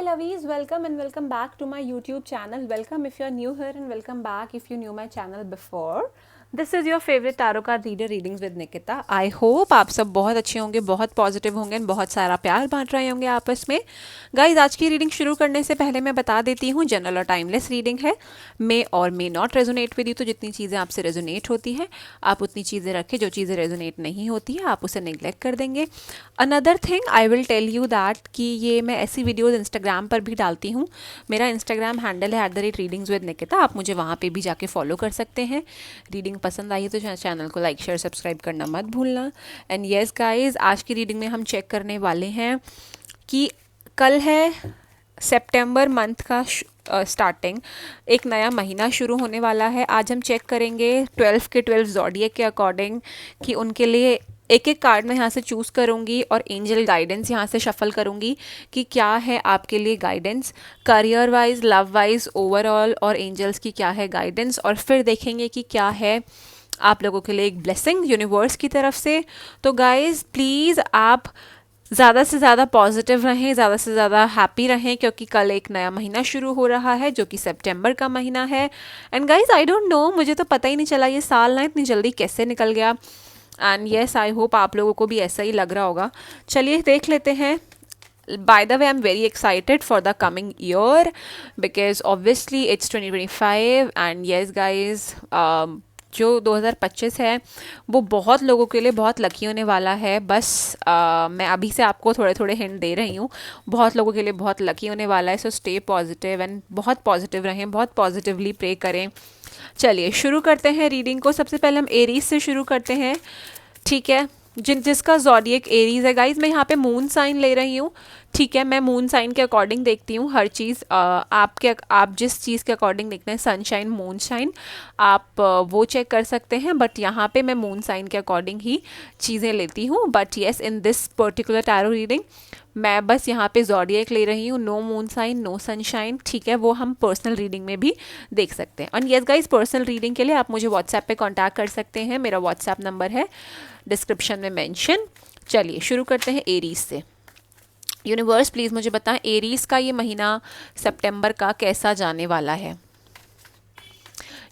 lovies, welcome and welcome back to my YouTube channel. Welcome if you are new here and welcome back if you knew my channel before. This is your favourite tarot card reader readings with Nikita. I hope आप सब बहुत अच्छे होंगे, बहुत positive होंगे, बहुत सारा प्यार बांट रहे होंगे आपस में. गाइज, आज की रीडिंग शुरू करने से पहले मैं बता देती हूँ, जनरल और टाइमलेस रीडिंग है. मे और may not resonate with you. तो जितनी चीज़ें आपसे रेजोनेट होती है आप उतनी चीज़ें रखें. जो चीज़ें रेजोनेट नहीं होती है आप उसे निगलेक्ट कर देंगे. Another thing I will tell you that कि ये मैं ऐसी वीडियोज़ इंस्टाग्राम पर भी डालती हूँ. मेरा इंस्टाग्राम हैंडल है @readings with निकिता. आप मुझे वहाँ पे भी जाके फॉलो कर सकते हैं. रीडिंग पसंद आई तो चैनल को लाइक शेयर सब्सक्राइब करना मत भूलना. एंड येस गाइज, आज की रीडिंग में हम चेक करने वाले हैं कि कल है सितंबर मंथ का स्टार्टिंग. एक नया महीना शुरू होने वाला है. आज हम चेक करेंगे 12 के 12 ज़ोडिएक के अकॉर्डिंग कि उनके लिए एक एक कार्ड मैं यहाँ से चूज़ करूँगी और एंजल गाइडेंस यहाँ से शफल करूँगी कि क्या है आपके लिए guidance career wise, love wise, overall, और एंजल्स की क्या है गाइडेंस. और फिर देखेंगे कि क्या है आप लोगों के लिए एक ब्लेसिंग यूनिवर्स की तरफ से. तो गाइज प्लीज़ आप ज़्यादा से ज़्यादा पॉजिटिव रहें, ज़्यादा से ज़्यादा हैप्पी रहें, क्योंकि कल एक नया महीना शुरू हो रहा है जो कि सितंबर का महीना है. And guys I don't know, मुझे तो पता ही नहीं चला ये साल ना इतनी जल्दी कैसे निकल गया. एंड येस, आई होप आप लोगों को भी ऐसा ही लग रहा होगा. चलिए देख लेते हैं. By the way, I'm very excited for the coming year because obviously it's 2025 and yes guys, जो 2025 है वो बहुत लोगों के लिए बहुत लकी होने वाला है. बस मैं अभी से आपको थोड़े थोड़े हिंट दे रही हूँ. बहुत लोगों के लिए बहुत लकी होने वाला है. सो स्टे पॉजिटिव एंड बहुत पॉजिटिव रहें, बहुत पॉजिटिवली प्रे करें. चलिए शुरू करते हैं रीडिंग को. सबसे पहले हम एरीज से शुरू करते हैं, ठीक है. जिसका ज़ोडिएक एरीज है. गाइज मैं यहाँ पे मून साइन ले रही हूँ, ठीक है. मैं मून साइन के अकॉर्डिंग देखती हूँ हर चीज़. आप जिस चीज़ के अकॉर्डिंग देखते हैं, सनशाइन, मून शाइन, आप वो चेक कर सकते हैं. बट यहाँ पे मैं मून साइन के अकॉर्डिंग ही चीज़ें लेती हूँ. But yes, in this particular tarot reading मैं बस यहाँ पे ज़ोडिएक ले रही हूँ. No moon sign, no sunshine, ठीक है. वो हम पर्सनल रीडिंग में भी देख सकते हैं. और येस गाइज, पर्सनल रीडिंग के लिए आप मुझे व्हाट्सएप पे कांटेक्ट कर सकते हैं. मेरा व्हाट्सएप नंबर है डिस्क्रिप्शन में मेंशन. चलिए शुरू करते हैं एरीज से. यूनिवर्स प्लीज़ मुझे बताएं एरीज का ये महीना सितंबर का कैसा जाने वाला है.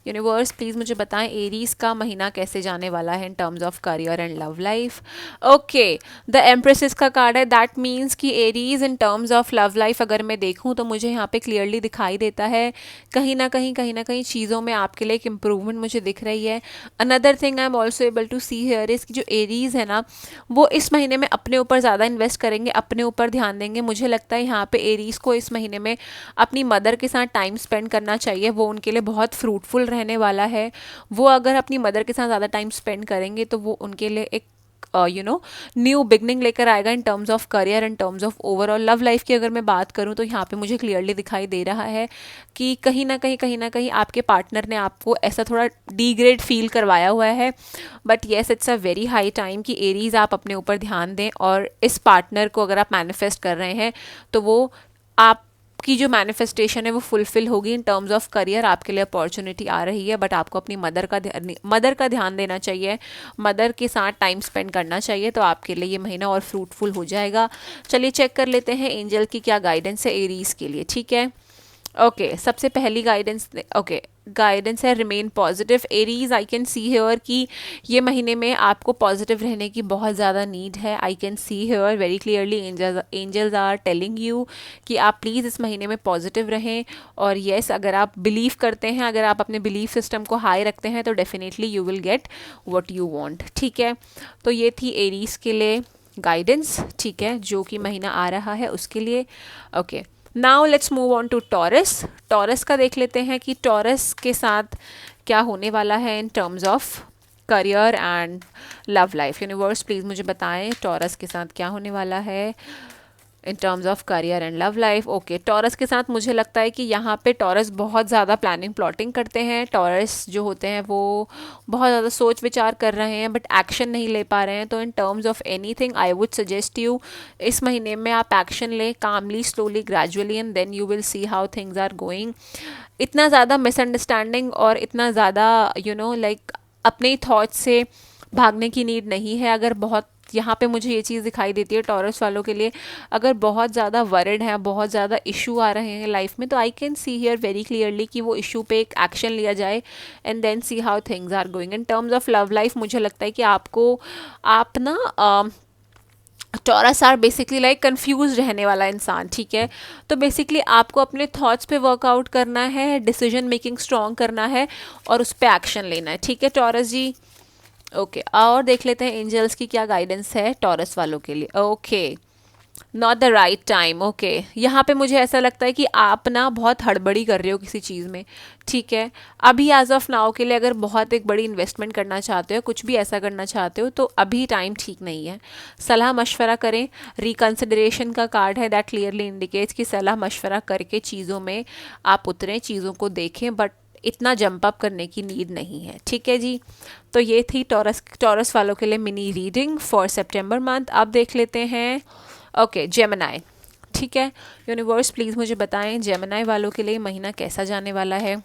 यूनिवर्स प्लीज़ मुझे बताएं एरीज का महीना कैसे जाने वाला है in terms of career and love life. Okay, the एम्प्रेसेस का कार्ड है. दैट मीन्स कि Aries in terms of love life अगर मैं देखूं तो मुझे यहाँ पे क्लियरली दिखाई देता है कहीं ना कहीं चीज़ों में आपके लिए एक इम्प्रूवमेंट मुझे दिख रही है. Another thing I am also able to see here is कि जो एरीज है ना वो इस महीने में अपने ऊपर ज़्यादा इन्वेस्ट करेंगे, अपने ऊपर ध्यान देंगे. मुझे लगता है यहाँ पे एरीज को इस महीने में अपनी मदर के साथ टाइम स्पेंड करना चाहिए. वो उनके लिए बहुत फ्रूटफुल रहने वाला है. वो अगर अपनी मदर के साथ ज़्यादा टाइम स्पेंड करेंगे तो वो उनके लिए एक न्यू बिगनिंग लेकर आएगा इन terms of career, in terms of overall love life की अगर मैं बात करूं तो यहाँ पे मुझे क्लियरली दिखाई दे रहा है कि कहीं ना कहीं आपके पार्टनर ने आपको ऐसा थोड़ा डीग्रेड फील करवाया हुआ है. But yes, it's a very high time कि एरीज आप अपने ऊपर ध्यान दें. और इस पार्टनर को अगर आप मैनिफेस्ट कर रहे हैं तो वो आप की जो मैनिफेस्टेशन है वो फुलफिल होगी. इन टर्म्स ऑफ करियर आपके लिए अपॉर्चुनिटी आ रही है. बट आपको अपनी मदर का ध्यान देना चाहिए, मदर के साथ टाइम स्पेंड करना चाहिए. तो आपके लिए ये महीना और फ्रूटफुल हो जाएगा. चलिए चेक कर लेते हैं एंजल की क्या गाइडेंस है एरीज के लिए, ठीक है. ओके, सबसे पहली गाइडेंस गाइडेंस है remain positive. Aries I can see here कि ये महीने में आपको पॉजिटिव रहने की बहुत ज़्यादा नीड है. I can see here very clearly angels are telling you कि आप प्लीज़ इस महीने में पॉजिटिव रहें. और येस, अगर आप बिलीव करते हैं, अगर आप अपने बिलीफ सिस्टम को हाई रखते हैं तो definitely you will get what you want, ठीक है. तो ये थी एरीज के लिए गाइडेंस, ठीक है, जो कि महीना आ रहा है उसके लिए. Okay, now let's move on to Taurus. Taurus का देख लेते हैं कि टॉरस के साथ क्या होने वाला है in terms of career and love life. Universe please मुझे बताएं टॉरस के साथ क्या होने वाला है in terms of career and love life. Okay, taurus के साथ मुझे लगता है कि यहाँ पे टॉरस बहुत ज़्यादा प्लानिंग प्लॉटिंग करते हैं. टॉरस जो होते हैं वो बहुत ज़्यादा सोच विचार कर रहे हैं बट एक्शन नहीं ले पा रहे हैं. तो in terms of anything I would suggest you इस महीने में आप एक्शन लें calmly, slowly, gradually, and then you will see how things are going. इतना ज़्यादा मिसअंडरस्टैंडिंग और इतना ज़्यादा लाइक अपने थॉट्स से भागने की नीड नहीं है. अगर बहुत यहाँ पे मुझे ये चीज़ दिखाई देती है टॉरस वालों के लिए, अगर बहुत ज़्यादा वरिड हैं, बहुत ज़्यादा इशू आ रहे हैं लाइफ में, तो I can see here very clearly कि वो इशू पे एक एक्शन लिया जाए and then see how things are going. In terms of love life मुझे लगता है कि आपको, आप ना Taurus are basically like confuse रहने वाला इंसान, ठीक है। तो बेसिकली आपको अपने थॉट्स पे वर्कआउट करना है, डिसीजन मेकिंग स्ट्रॉन्ग करना है और उस पर एक्शन लेना है, ठीक है टॉरस जी। ओके, और देख लेते हैं एंजल्स की क्या गाइडेंस है टॉरस वालों के लिए। Okay, not the right time. Okay, यहाँ पे मुझे ऐसा लगता है कि आप ना बहुत हड़बड़ी कर रहे हो किसी चीज़ में, ठीक है। अभी एज ऑफ नाउ के लिए अगर बहुत एक बड़ी इन्वेस्टमेंट करना चाहते हो, कुछ भी ऐसा करना चाहते हो, तो अभी टाइम ठीक नहीं है। सलाह मशवरा करें। रिकन्सिडरेशन का कार्ड है, दैट क्लियरली इंडिकेट्स कि सलाह मशवरा करके चीज़ों में आप उतरें, चीज़ों को देखें, बट इतना जंप अप करने की नीड नहीं है, ठीक है जी। तो ये थी टॉरस वालों के लिए mini reading for September month. अब देख लेते हैं ओके जेमिनी, ठीक है। यूनिवर्स प्लीज़ मुझे बताएं जेमिनी वालों के लिए महीना कैसा जाने वाला है।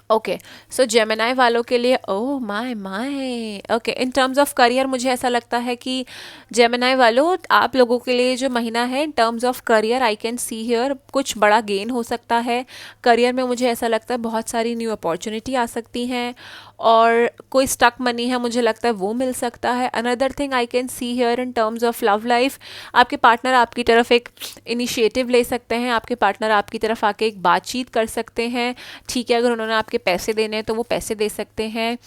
ओके, सो जेमिनी वालों के लिए, oh my my, okay, in terms of career मुझे ऐसा लगता है कि जेमिनी वालों आप लोगों के लिए जो महीना है in terms of career, I can see here कुछ बड़ा गेन हो सकता है करियर में। मुझे ऐसा लगता है बहुत सारी न्यू अपॉर्चुनिटी आ सकती हैं और कोई स्टक मनी है मुझे लगता है वो मिल सकता है। Another thing I can see here in terms of love life, आपके पार्टनर आपकी तरफ एक इनिशिएटिव ले सकते हैं, आपके पार्टनर आपकी तरफ आके एक बातचीत कर सकते हैं, ठीक है। अगर उन्होंने आपके पैसे देने हैं तो वो पैसे दे सकते हैं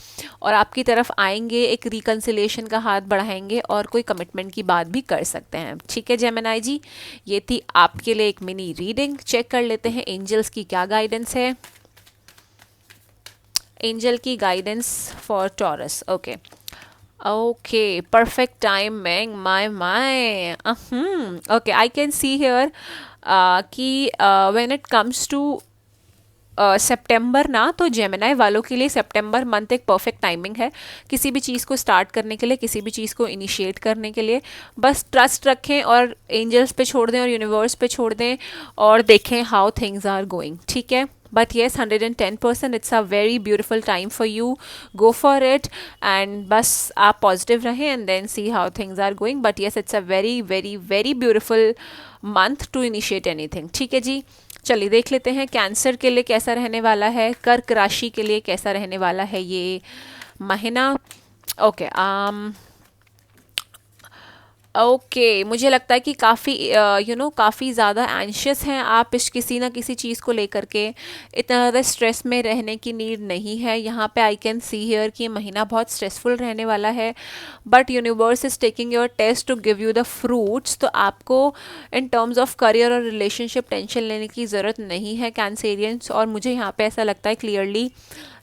और आपकी तरफ आएंगे, एक रिकन्सिलेशन का हाथ बढ़ाएंगे और कोई कमिटमेंट की बात भी कर सकते हैं, ठीक है जेमिनी जी। ये थी आपके लिए एक मिनी रीडिंग। चेक कर लेते हैं एंजल्स की क्या गाइडेंस है। एंजल की guidance for taurus, okay okay, perfect timing, my okay, I can see here कि when it comes to सितंबर ना, तो जेमिनी वालों के लिए सितंबर मंथ एक परफेक्ट टाइमिंग है किसी भी चीज़ को स्टार्ट करने के लिए, किसी भी चीज़ को इनिशिएट करने के लिए। बस ट्रस्ट रखें और एंजल्स पे छोड़ दें और यूनिवर्स पे छोड़ दें और देखें हाउ थिंग्स आर गोइंग, ठीक है। But yes 110% it's a very beautiful time for you, go for it and बस आप पॉजिटिव रहें and then see how things are going. But yes it's a very very very beautiful month to initiate anything, ठीक है जी। चलिए देख लेते हैं cancer के लिए कैसा रहने वाला है, कर्क राशि के लिए कैसा रहने वाला है ये महीना। ओके ओके, मुझे लगता है कि काफ़ी काफ़ी ज़्यादा एंशियस हैं आप इस किसी ना किसी चीज़ को लेकर के। इतना ज़्यादा स्ट्रेस में रहने की नीड नहीं है यहाँ पे। आई कैन सी हियर कि महीना बहुत स्ट्रेसफुल रहने वाला है, but universe is taking your test to give you the fruits. तो आपको इन टर्म्स ऑफ करियर और रिलेशनशिप टेंशन लेने की ज़रूरत नहीं है कैंसेरियंस। और मुझे यहाँ पे ऐसा लगता है क्लियरली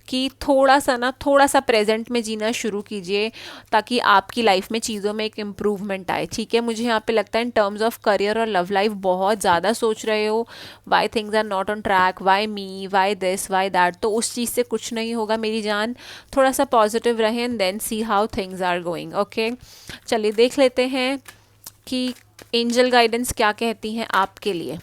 कि थोड़ा सा प्रेजेंट में जीना शुरू कीजिए ताकि आपकी लाइफ में चीज़ों में एक इम्प्रूवमेंट आए, ठीक है। मुझे यहाँ पे लगता है इन टर्म्स ऑफ करियर और लव लाइफ बहुत ज़्यादा सोच रहे हो, why things are not on track, why me, why this, why that, तो उस चीज़ से कुछ नहीं होगा मेरी जान। थोड़ा सा पॉजिटिव रहें and then see how things are going, okay. चलिए देख लेते हैं कि एंजल गाइडेंस क्या कहती हैं आपके लिए।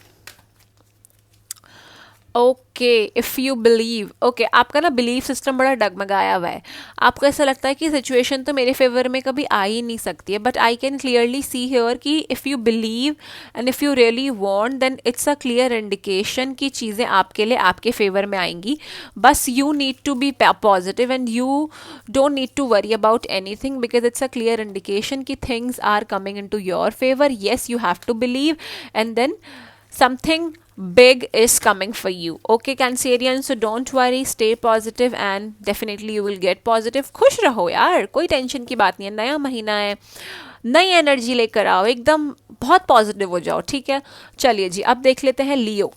Okay, if you believe, okay, आपका ना बिलीफ सिस्टम बड़ा डगमगाया हुआ है। आपको ऐसा लगता है कि सिचुएशन तो मेरे फेवर में कभी आ ही नहीं सकती है, but I can clearly see here कि if you believe and if you really want then it's a clear indication कि चीज़ें आपके लिए आपके फेवर में आएंगी। बस you need to be positive and you don't need to worry about anything because it's a clear indication कि things are coming into your favour. Yes, you have to believe and then something big is coming for you, okay cancerian, so don't worry, stay positive and definitely you will get positive। खुश रहो यार, कोई tension की बात नहीं है, नया महीना है, नई एनर्जी लेकर आओ, एकदम बहुत पॉजिटिव हो जाओ, ठीक है। चलिए जी, अब देख लेते हैं लियो।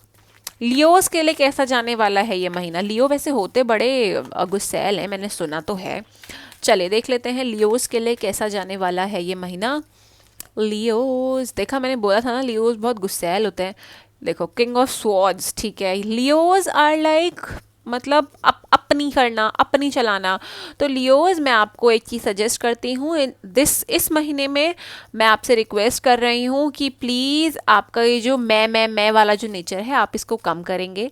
लियोस के लिए कैसा जाने वाला है ये महीना। लियो वैसे होते बड़े गुस्सैल हैं, मैंने सुना तो है। चलिए देख लेते हैं लियोस के लिए कैसा जाने वाला है ये महीना। लियोज, देखा मैंने बोला था ना लियोज बहुत गुस्सैल होते हैं। देखो किंग ऑफ स्वॉर्ड्स, ठीक है। लियोज आर लाइक मतलब अपनी करना, अपनी चलाना। तो लियोज, मैं आपको एक चीज़ सजेस्ट करती हूँ, इस महीने में मैं आपसे रिक्वेस्ट कर रही हूँ कि प्लीज़ आपका ये जो मैं वाला जो नेचर है आप इसको कम करेंगे।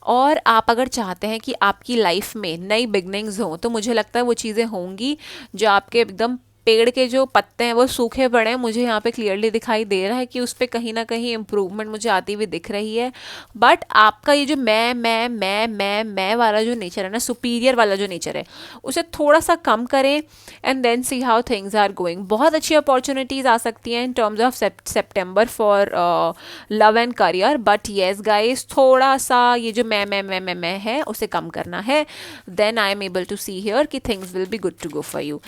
और आप अगर चाहते हैं कि आपकी लाइफ में नई बिगनिंग्स हों, तो मुझे लगता है वो चीज़ें होंगी। जो आपके एकदम पेड़ के जो पत्ते हैं वो सूखे पड़े हैं, मुझे यहाँ पे क्लियरली दिखाई दे रहा है कि उस पर कहीं ना कहीं इम्प्रूवमेंट मुझे आती हुई दिख रही है। बट आपका ये जो मैं वाला जो नेचर है ना, सुपीरियर वाला जो नेचर है, उसे थोड़ा सा कम करें and then see how things are going. बहुत अच्छी अपॉर्चुनिटीज़ आ सकती हैं in terms of September for love and career. But yes guys, थोड़ा सा ये जो मैं है उसे कम करना है, then I am able to see here कि things will be good to go for you.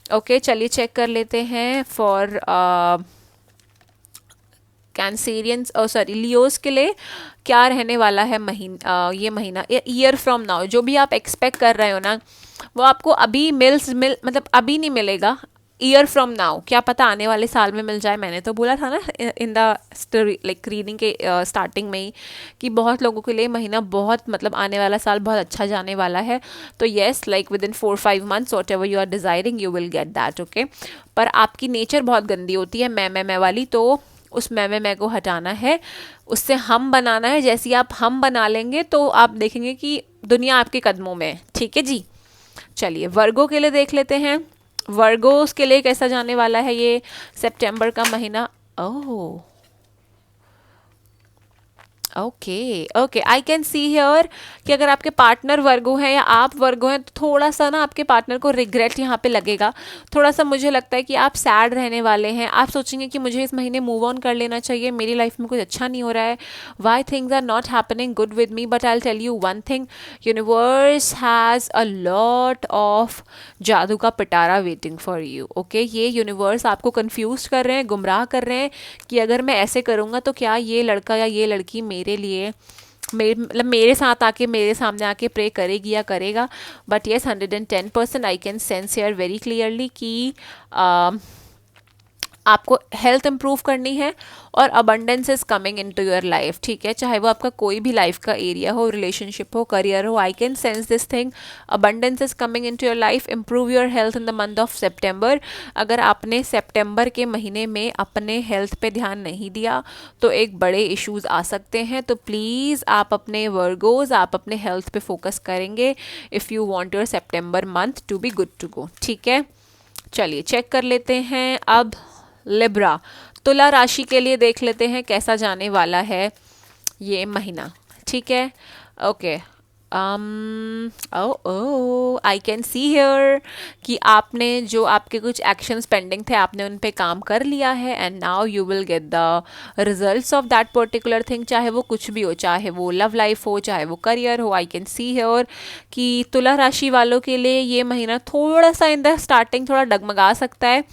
Okay, चलिए चेक कर लेते हैं फॉर कैंसेरियंस, सॉरी लियोस के लिए क्या रहने वाला है ये महीना, ईयर फ्रॉम नाउ। जो भी आप एक्सपेक्ट कर रहे हो ना, वो आपको अभी मतलब अभी नहीं मिलेगा। ईयर फ्रॉम नाउ, क्या पता आने वाले साल में मिल जाए। मैंने तो बोला था ना इन द लाइक रीडिंग के स्टार्टिंग में ही कि बहुत लोगों के लिए महीना बहुत, मतलब आने वाला साल बहुत अच्छा जाने वाला है। तो yes, like within 4-5 months whatever you are desiring you will get that. Okay, पर आपकी नेचर बहुत गंदी होती है मैं वाली, तो उस मैं को हटाना है, उससे हम बनाना है। जैसे ही आप हम बना लेंगे तो आप देखेंगे कि दुनिया आपके कदमों में है। ठीक है जी, चलिए वर्गो के लिए देख लेते हैं। वर्गोस के लिए कैसा जाने वाला है ये सितंबर का महीना। Oh, okay okay, I can see here कि अगर आपके पार्टनर वर्गो हैं या आप वर्गो हैं, तो थोड़ा सा ना आपके पार्टनर को रिग्रेट यहाँ पे लगेगा। थोड़ा सा मुझे लगता है कि आप सैड रहने वाले हैं। आप सोचेंगे कि मुझे इस महीने मूव ऑन कर लेना चाहिए, मेरी लाइफ में कुछ अच्छा नहीं हो रहा है, why things are not happening good with me. But I will tell you one thing, universe has a lot of जादू का पिटारा वेटिंग फॉर यू। ओके, ये यूनिवर्स आपको कंफ्यूज कर रहे हैं, गुमराह कर रहे हैं कि अगर मैं ऐसे करूँगा तो क्या ये लड़का या ये लड़की मेरे लिए मतलब मेरे साथ आके, मेरे सामने आके प्रे करेगी या करेगा। But yes, 110% I can sense here very clearly कि आपको हेल्थ इंप्रूव करनी है और abundance is coming into your life. ठीक है, चाहे वो आपका कोई भी लाइफ का एरिया हो, रिलेशनशिप हो, करियर हो, I can sense this thing, abundance is coming into your life. Improve your health in the month of September. अगर आपने सितंबर के महीने में अपने हेल्थ पे ध्यान नहीं दिया तो एक बड़े इश्यूज आ सकते हैं। तो प्लीज़ आप अपने वर्गोज, आप अपने हेल्थ पे फोकस करेंगे इफ़ यू वांट योर सितंबर month to be good to go. ठीक है, चलिए चेक कर लेते हैं अब लिब्रा, तुला राशि के लिए देख लेते हैं कैसा जाने वाला है ये महीना। ठीक है, okay, oh I can see here कि आपने जो आपके कुछ एक्शंस पेंडिंग थे आपने उन पे काम कर लिया है and now you will get the results of that particular thing. चाहे वो कुछ भी हो, चाहे वो लव लाइफ हो, चाहे वो करियर हो। आई कैन सी हियर कि तुला राशि वालों के लिए ये महीना थोड़ा सा इन द स्टार्टिंग थोड़ा डगमगा सकता है,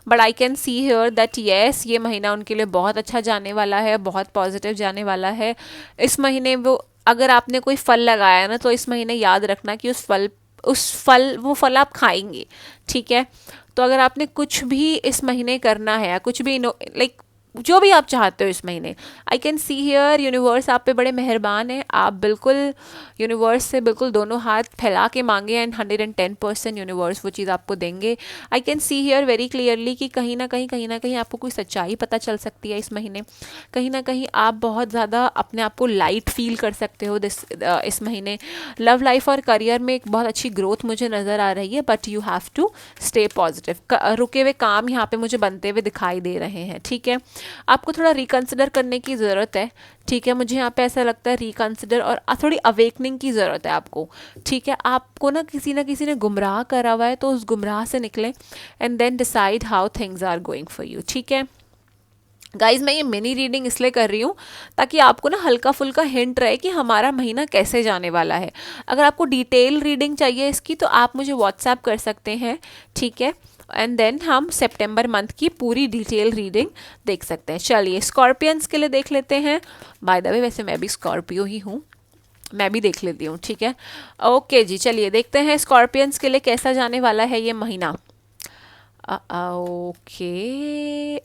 but I can see here that yes, ये महीना उनके लिए बहुत अच्छा जाने वाला है, बहुत पॉजिटिव जाने वाला है। इस महीने वो, अगर आपने कोई फल लगाया ना, तो इस महीने याद रखना कि वो फल आप खाएंगे। ठीक है, तो अगर आपने कुछ भी इस महीने करना है, कुछ भी लाइक जो भी आप चाहते हो इस महीने, आई कैन सी हियर यूनिवर्स आप पे बड़े मेहरबान हैं। आप बिल्कुल यूनिवर्स से बिल्कुल दोनों हाथ फैला के मांगे एंड 110% यूनिवर्स वो चीज़ आपको देंगे। आई can see here very clearly कि कहीं ना कहीं आपको कोई सच्चाई पता चल सकती है इस महीने। कहीं ना कहीं आप बहुत ज़्यादा अपने आप को लाइट फील कर सकते हो इस महीने। लव लाइफ और करियर में एक बहुत अच्छी ग्रोथ मुझे नज़र आ रही है, but you have to stay positive. रुके हुए काम यहाँ पे मुझे बनते हुए दिखाई दे रहे हैं। ठीक है, आपको थोड़ा रिकंसिडर करने की ज़रूरत है। ठीक है, मुझे यहाँ पे ऐसा लगता है रिकंसिडर और थोड़ी अवेकनिंग की ज़रूरत है आपको। ठीक है, आपको ना किसी ने गुमराह करा हुआ है, तो उस गुमराह से निकलें and then decide how things are going for you. ठीक है गाइज, मैं ये मिनी रीडिंग इसलिए कर रही हूँ ताकि आपको ना हल्का फुल्का हिंट रहे कि हमारा महीना कैसे जाने वाला है। अगर आपको डिटेल रीडिंग चाहिए इसकी तो आप मुझे व्हाट्सएप कर सकते हैं। ठीक है, एंड देन हम सितंबर मंथ की पूरी डिटेल रीडिंग देख सकते हैं। चलिए स्कॉर्पियंस के लिए देख लेते हैं। बाय द वे वैसे मैं भी स्कॉर्पियो ही हूँ, मैं भी देख लेती हूँ। ठीक है, ओके जी, चलिए देखते हैं स्कॉर्पियंस के लिए कैसा जाने वाला है ये महीना। Okay,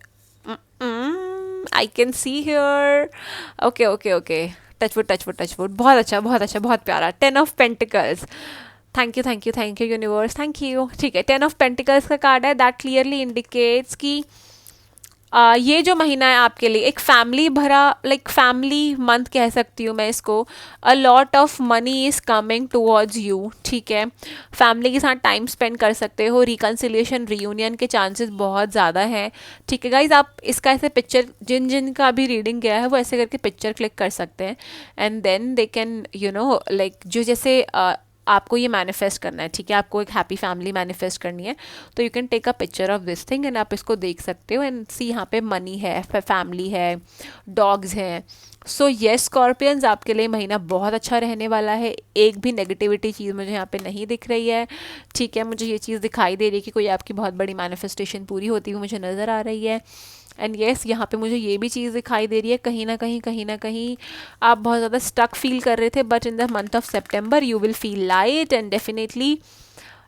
I can see here. Okay. Touchwood touchwood touchwood, बहुत अच्छा बहुत अच्छा, बहुत प्यारा। 10 of pentacles, thank you thank you thank you universe, thank you. ठीक है, 10 ऑफ पेंटिकल्स का कार्ड है, दैट क्लियरली इंडिकेट्स कि ये जो महीना है आपके लिए एक फैमिली भरा, लाइक फैमिली मंथ कह सकती हूँ मैं इसको। अ lot of money is coming towards you, ठीक है। फैमिली के साथ टाइम स्पेंड कर सकते हो, रिकन्सिलिएशन रियूनियन के चांसेस बहुत ज़्यादा हैं, ठीक है गाइज। आप इसका ऐसे पिक्चर, जिन जिन का भी रीडिंग गया है वो ऐसे करके पिक्चर क्लिक कर सकते हैं, and then they can you know like जो जैसे आपको ये मैनिफेस्ट करना है, ठीक है, आपको एक हैप्पी फैमिली मैनिफेस्ट करनी है, तो you can take a picture of this thing and आप इसको देख सकते हो एंड सी यहाँ पे मनी है, फैमिली है, डॉग्स हैं। सो येस स्कॉर्पियंस, आपके लिए महीना बहुत अच्छा रहने वाला है, एक भी नेगेटिविटी चीज़ मुझे यहाँ पे नहीं दिख रही है, ठीक है। मुझे ये चीज़ दिखाई दे रही है कि कोई आपकी बहुत बड़ी मैनिफेस्टेशन पूरी होती हुई मुझे नज़र आ रही है। एंड येस यहाँ पे मुझे ये भी चीज़ दिखाई दे रही है, कहीं ना कहीं आप बहुत ज़्यादा स्टक फील कर रहे थे, but in the month of September you will feel light and definitely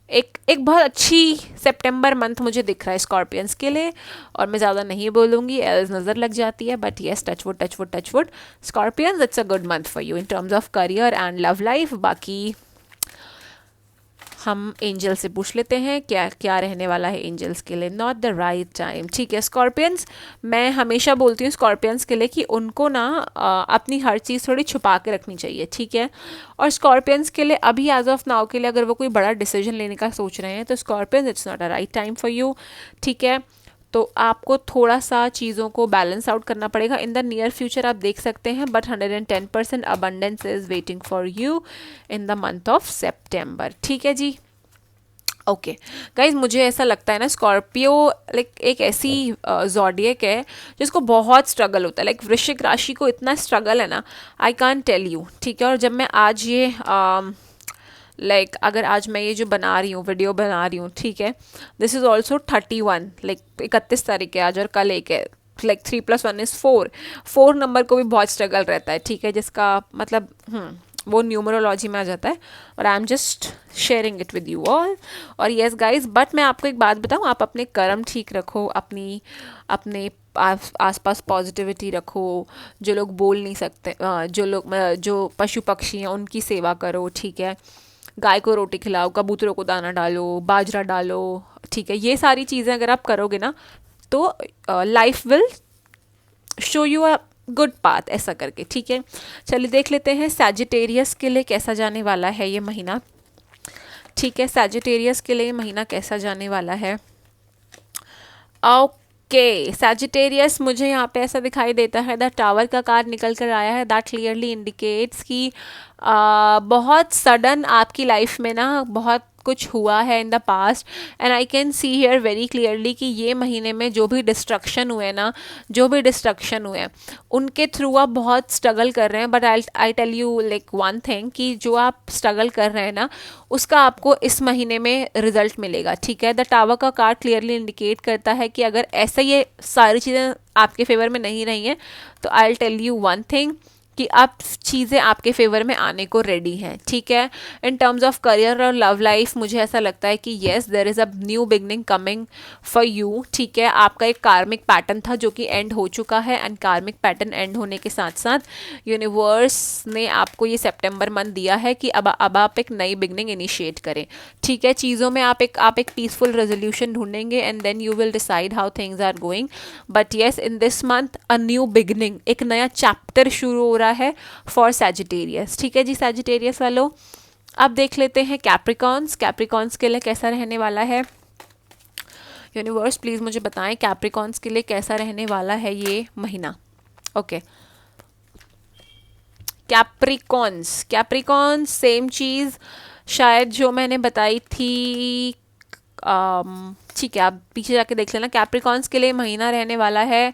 एक बहुत अच्छी सितंबर मंथ मुझे दिख रहा है स्कॉर्पियंस के लिए। और मैं ज़्यादा नहीं बोलूँगी, एल्स नज़र लग जाती है, but yes touchwood touchwood touchwood Scorpions, it's a good month for you in terms of career and love life. बाकी हम एंजल से पूछ लेते हैं क्या क्या रहने वाला है एंजल्स के लिए। नॉट द राइट टाइम, ठीक है स्कॉर्पियंस। मैं हमेशा बोलती हूँ स्कॉर्पियंस के लिए कि उनको ना अपनी हर चीज़ थोड़ी छुपा के रखनी चाहिए, ठीक है। और स्कॉर्पियंस के लिए अभी एज ऑफ नाउ के लिए अगर वो कोई बड़ा डिसीजन लेने का सोच रहे हैं तो Scorpions it's not a right time for you, ठीक है। तो आपको थोड़ा सा चीज़ों को बैलेंस आउट करना पड़ेगा। इन द नियर फ्यूचर आप देख सकते हैं, but 110% abundance is waiting for you in the month of September, ठीक है जी। ओके गाइज, मुझे ऐसा लगता है ना स्कॉर्पियो लाइक एक ऐसी जॉडियक है जिसको बहुत स्ट्रगल होता है, लाइक वृश्चिक राशि को इतना स्ट्रगल है ना, आई कांट टेल यू, ठीक है। और जब मैं आज ये लाइक अगर आज मैं ये जो बना रही हूँ, वीडियो बना रही हूँ, ठीक है, दिस इज़ ऑल्सो 31, लाइक 31 तारीख है आज और कल एक है, लाइक 3+1 इज़ 4, 4 नंबर को भी बहुत स्ट्रगल रहता है, ठीक है, जिसका मतलब वो न्यूमरोलॉजी में आ जाता है, और I am just sharing it with you all. और येस गाइज, बट मैं आपको एक बात बताऊँ, आप अपने कर्म ठीक रखो, अपने आसपास पॉजिटिविटी रखो, जो लोग बोल नहीं सकते, जो पशु पक्षी हैं उनकी सेवा करो, ठीक है, गाय को रोटी खिलाओ, कबूतरों को दाना डालो, बाजरा डालो, ठीक है। ये सारी चीज़ें अगर आप करोगे ना तो life will show you a good path, ऐसा करके, ठीक है। चलिए देख लेते हैं सैजिटेरियस के लिए कैसा जाने वाला है ये महीना, ठीक है। सैजिटेरियस के लिए महीना कैसा जाने वाला है। ओके सैजिटेरियस, मुझे यहाँ पे ऐसा दिखाई देता है, द टावर का कार्ड निकल कर आया है, दैट क्लियरली इंडिकेट्स कि बहुत सडन आपकी लाइफ में ना बहुत कुछ हुआ है in the past, and I can see here very clearly कि ये महीने में जो भी डिस्ट्रक्शन हुए हैं उनके थ्रू आप बहुत स्ट्रगल कर रहे हैं, but I tell you like one thing कि जो आप स्ट्रगल कर रहे हैं ना उसका आपको इस महीने में रिजल्ट मिलेगा, ठीक है। द टावर का कार्ड क्लियरली इंडिकेट करता है कि अगर ऐसे ये सारी चीज़ें आपके फेवर में नहीं रही हैं तो I tell you one thing कि अब चीज़ें आपके फेवर में आने को रेडी हैं, ठीक है। इन टर्म्स ऑफ करियर और लव लाइफ मुझे ऐसा लगता है कि yes there is a new beginning coming for you, ठीक है। आपका एक कार्मिक पैटर्न था जो कि एंड हो चुका है, एंड कार्मिक पैटर्न एंड होने के साथ साथ यूनिवर्स ने आपको ये सितंबर मंथ दिया है कि अब आप एक नई बिगनिंग इनिशिएट करें, ठीक है। चीज़ों में आप एक पीसफुल रेजोल्यूशन ढूंढेंगे and then you will decide how things are going, but yes in this month a new beginning, एक नया चैप्टर शुरू हो रहा है फॉर सैजिटेरियस, ठीक है जी। सैजिटेरियस वालों अब देख लेते हैं कैप्रिकॉन्स के लिए कैसा रहने वाला है। यूनिवर्स प्लीज मुझे बताएं कैप्रिकॉन्स के लिए कैसा रहने वाला है ये महीना। ओके कैप्रिकॉन्स सेम चीज़ शायद जो मैंने बताई थी, ठीक है, आप पीछे जाके देख लेना। कैप्रिकॉन्स के लिए महीना रहने वाला है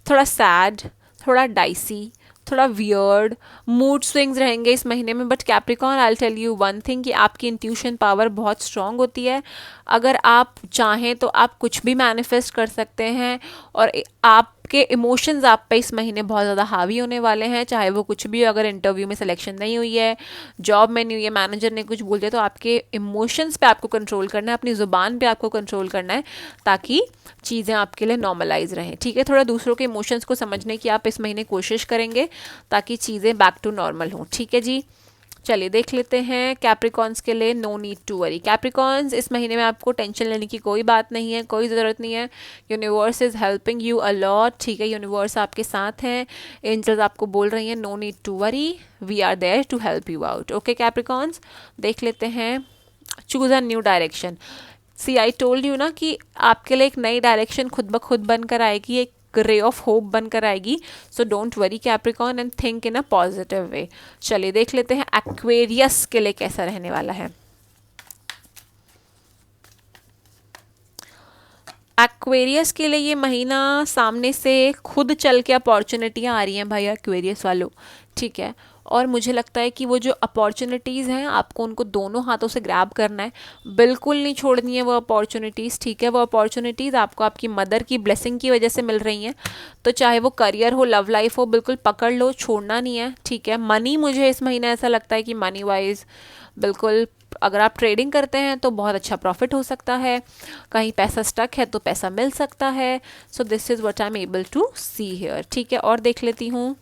थोड़ा सैड, थोड़ा डाइसी, थोड़ा वियर्ड, मूड स्विंग्स रहेंगे इस महीने में, but Capricorn I tell you one thing कि आपकी इंट्यूशन पावर बहुत स्ट्रांग होती है। अगर आप चाहें तो आप कुछ भी मैनिफेस्ट कर सकते हैं, और आप आपके इमोशंस आप पे इस महीने बहुत ज़्यादा हावी होने वाले हैं, चाहे वो कुछ भी, अगर इंटरव्यू में सिलेक्शन नहीं हुई है, जॉब में नहीं हुई है, मैनेजर ने कुछ बोल दिया, तो आपके इमोशंस पे आपको कंट्रोल करना है, अपनी ज़ुबान पे आपको कंट्रोल करना है, ताकि चीज़ें आपके लिए नॉर्मलाइज रहें, ठीक है। थोड़ा दूसरों के इमोशंस को समझने की आप इस महीने कोशिश करेंगे, ताकि चीज़ें बैक टू नॉर्मल हों, ठीक है जी। चलिए देख लेते हैं कैप्रिकॉन्स के लिए, no need to worry. Capricorns, इस महीने में आपको टेंशन लेने की कोई बात नहीं है, कोई ज़रूरत नहीं है। Universe is helping you a lot, ठीक है। यूनिवर्स आपके साथ हैं, एंजल्स आपको बोल रही हैं no need to worry, we are there to help you out, okay Capricorns. देख लेते हैं, choose a new direction. See I told you ना कि आपके लिए एक नई डायरेक्शन खुद ब खुद बनकर आएगी, एक रे ऑफ होप बनकर आएगी। So don't worry Capricorn and think in a positive way. चलिए देख लेते हैं एक्वेरियस के लिए कैसा रहने वाला है। एक्वेरियस के लिए ये महीना सामने से खुद चल के अपॉर्चुनिटियाँ आ रही हैं भाई एक्वेरियस वालों, ठीक है। और मुझे लगता है कि वो जो अपॉर्चुनिटीज़ हैं आपको उनको दोनों हाथों से ग्रैब करना है, बिल्कुल नहीं छोड़नी है वो अपॉर्चुनिटीज़, ठीक है। वो अपॉर्चुनिटीज़ आपको आपकी मदर की ब्लेसिंग की वजह से मिल रही हैं, तो चाहे वो करियर हो, लव लाइफ हो, बिल्कुल पकड़ लो, छोड़ना नहीं है, ठीक है। मनी, मुझे इस महीने ऐसा लगता है कि मनी वाइज बिल्कुल, अगर आप ट्रेडिंग करते हैं तो बहुत अच्छा प्रॉफिट हो सकता है, कहीं पैसा स्टक है तो पैसा मिल सकता है। So this is what I am able to see here, ठीक है। और देख लेती हूँ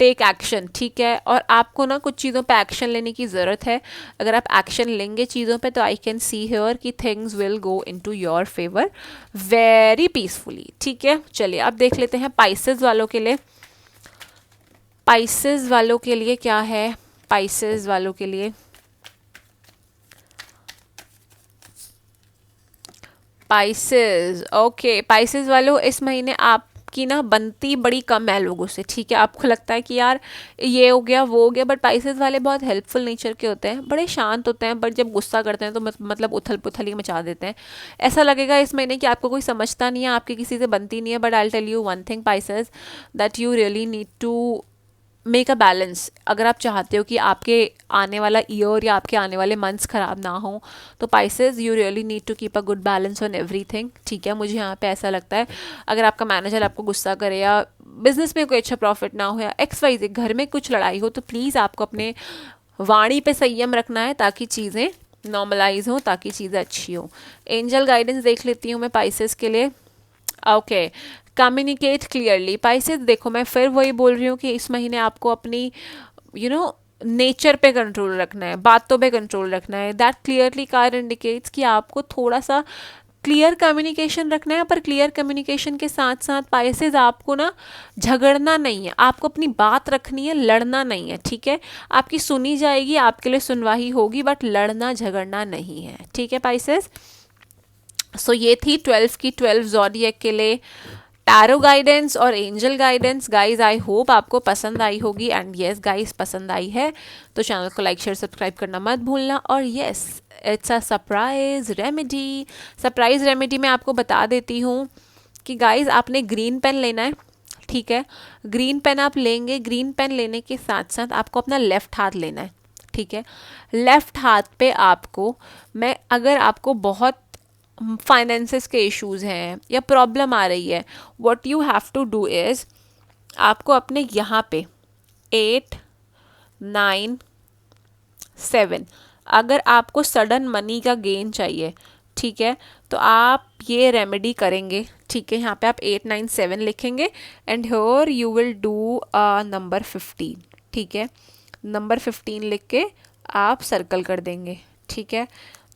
टेक एक्शन, ठीक है। और आपको ना कुछ चीज़ों पे एक्शन लेने की ज़रूरत है, अगर आप एक्शन लेंगे चीज़ों पे तो आई कैन सी हियर कि things will go into your favour very peacefully, ठीक है। चलिए अब देख लेते हैं पाइसेस वालों के लिए। पाइसेस वालों के लिए क्या है, पाइसेस वालों के लिए पाइसेस, ओके। पाइसेस वालों, इस महीने आपकी ना बनती बड़ी कम है लोगों से, ठीक है। आपको लगता है कि यार ये हो गया वो हो गया, बट पाइसेस वाले बहुत हेल्पफुल नेचर के होते हैं, बड़े शांत होते हैं, बट जब गुस्सा करते हैं तो मतलब उथल पुथल ही मचा देते हैं। ऐसा लगेगा इस महीने कि आपको कोई समझता नहीं है, आपकी किसी से बनती नहीं है, but I tell you one thing Pisces, that you really need to make a balance. अगर आप चाहते हो कि आपके आने वाला ईयर या आपके आने वाले मंथ्स ख़राब ना हो, तो Pisces you really need to keep a good balance on everything, ठीक है। मुझे यहाँ पे ऐसा लगता है, अगर आपका मैनेजर आपको गुस्सा करे, या बिजनेस में कोई अच्छा प्रॉफिट ना हो, या एक्स वाई जेड घर में कुछ लड़ाई हो, तो प्लीज़ आपको अपने वाणी पे संयम रखना है, ताकि चीज़ें नॉर्मलाइज हों, ताकि चीज़ें अच्छी हों। एंजल गाइडेंस देख लेती हूँ मैं पाइसेस के लिए, ओके। कम्युनिकेट क्लियरली पाइसेस, देखो मैं फिर वही बोल रही हूँ कि इस महीने आपको अपनी नेचर पे कंट्रोल रखना है, बातों पे कंट्रोल रखना है। दैट क्लियरली कार्ड इंडिकेट्स कि आपको थोड़ा सा क्लियर कम्युनिकेशन रखना है, पर क्लियर कम्युनिकेशन के साथ साथ पाइसेस आपको ना झगड़ना नहीं है, आपको अपनी बात रखनी है, लड़ना नहीं है, ठीक है। आपकी सुनी जाएगी, आपके लिए सुनवाई होगी, बट लड़ना झगड़ना नहीं है, ठीक है पाइसेस। सो ये थी 12 की 12 ज़ोडिएक के लिए टैरो गाइडेंस और angel guidance. Guys I hope आपको पसंद आई होगी, एंड येस गाइज पसंद आई है तो चैनल को लाइक शेयर सब्सक्राइब करना मत भूलना। और yes, it's a surprise remedy. Surprise remedy में आपको बता देती हूँ कि गाइज आपने ग्रीन पेन लेना है, ठीक है। ग्रीन पेन आप लेंगे, ग्रीन पेन लेने के साथ साथ आपको अपना लेफ्ट हाथ लेना है, ठीक है। लेफ्ट हाथ पे आपको, मैं अगर आपको बहुत फाइनेंसेस के इश्यूज हैं या प्रॉब्लम आ रही है, what you have to do is, आपको अपने यहाँ पे 8, 9, 7, अगर आपको सडन मनी का गेन चाहिए, ठीक है, तो आप ये रेमेडी करेंगे, ठीक है। यहाँ पे आप 8, 9, 7 लिखेंगे, and here you will do number 15, ठीक है। नंबर 15 लिख के आप सर्कल कर देंगे, ठीक है।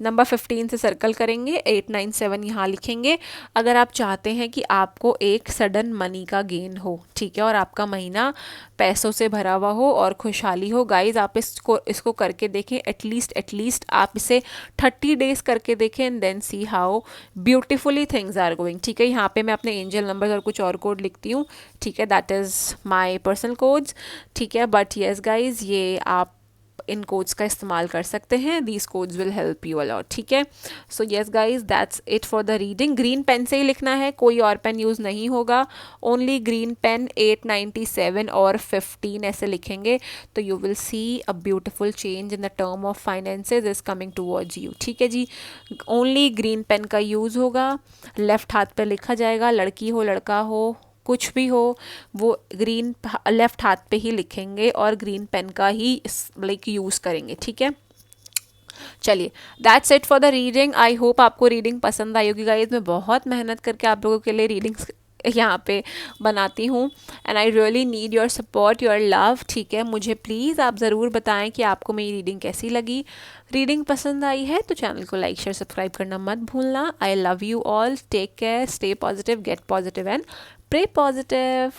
नंबर 15 से सर्कल करेंगे, 8, 9, 7 यहाँ लिखेंगे। अगर आप चाहते हैं कि आपको एक सडन मनी का गेन हो, ठीक है, और आपका महीना पैसों से भरा हुआ हो और खुशहाली हो, गाइज आप इसको करके देखें, एटलीस्ट आप इसे 30 डेज करके देखें, and then see how beautifully things are going, ठीक है। यहाँ पे मैं अपने एंजल नंबर्स और कुछ और कोड लिखती हूँ, ठीक है, that is my personal codes, ठीक है। बट येस गाइज, ये आप इन कोड्स का इस्तेमाल कर सकते हैं, these codes will help you a lot, ठीक है। So yes guys, that's it for the reading. Green pen से ही लिखना है, कोई और पेन यूज़ नहीं होगा, ओनली ग्रीन पेन 8, 97 और 15 ऐसे लिखेंगे, तो you will C a beautiful change in the term of finances is coming towards you, ठीक है जी। ओनली ग्रीन पेन का यूज़ होगा, लेफ्ट हाथ पर लिखा जाएगा, लड़की हो लड़का हो कुछ भी हो वो ग्रीन लेफ्ट हाथ पे ही लिखेंगे और ग्रीन पेन का ही लाइक यूज़ करेंगे, ठीक है। चलिए, that's it for the reading. I hope आपको रीडिंग पसंद आई होगी गाइज। मैं बहुत मेहनत करके आप लोगों के लिए रीडिंग्स यहाँ पे बनाती हूँ and I really need your support, your love, ठीक है। मुझे प्लीज़ आप ज़रूर बताएं कि आपको मेरी रीडिंग कैसी लगी। रीडिंग पसंद आई है तो चैनल को लाइक शेयर सब्सक्राइब करना मत भूलना। I love you all, take care, stay positive, get positive and pray positive.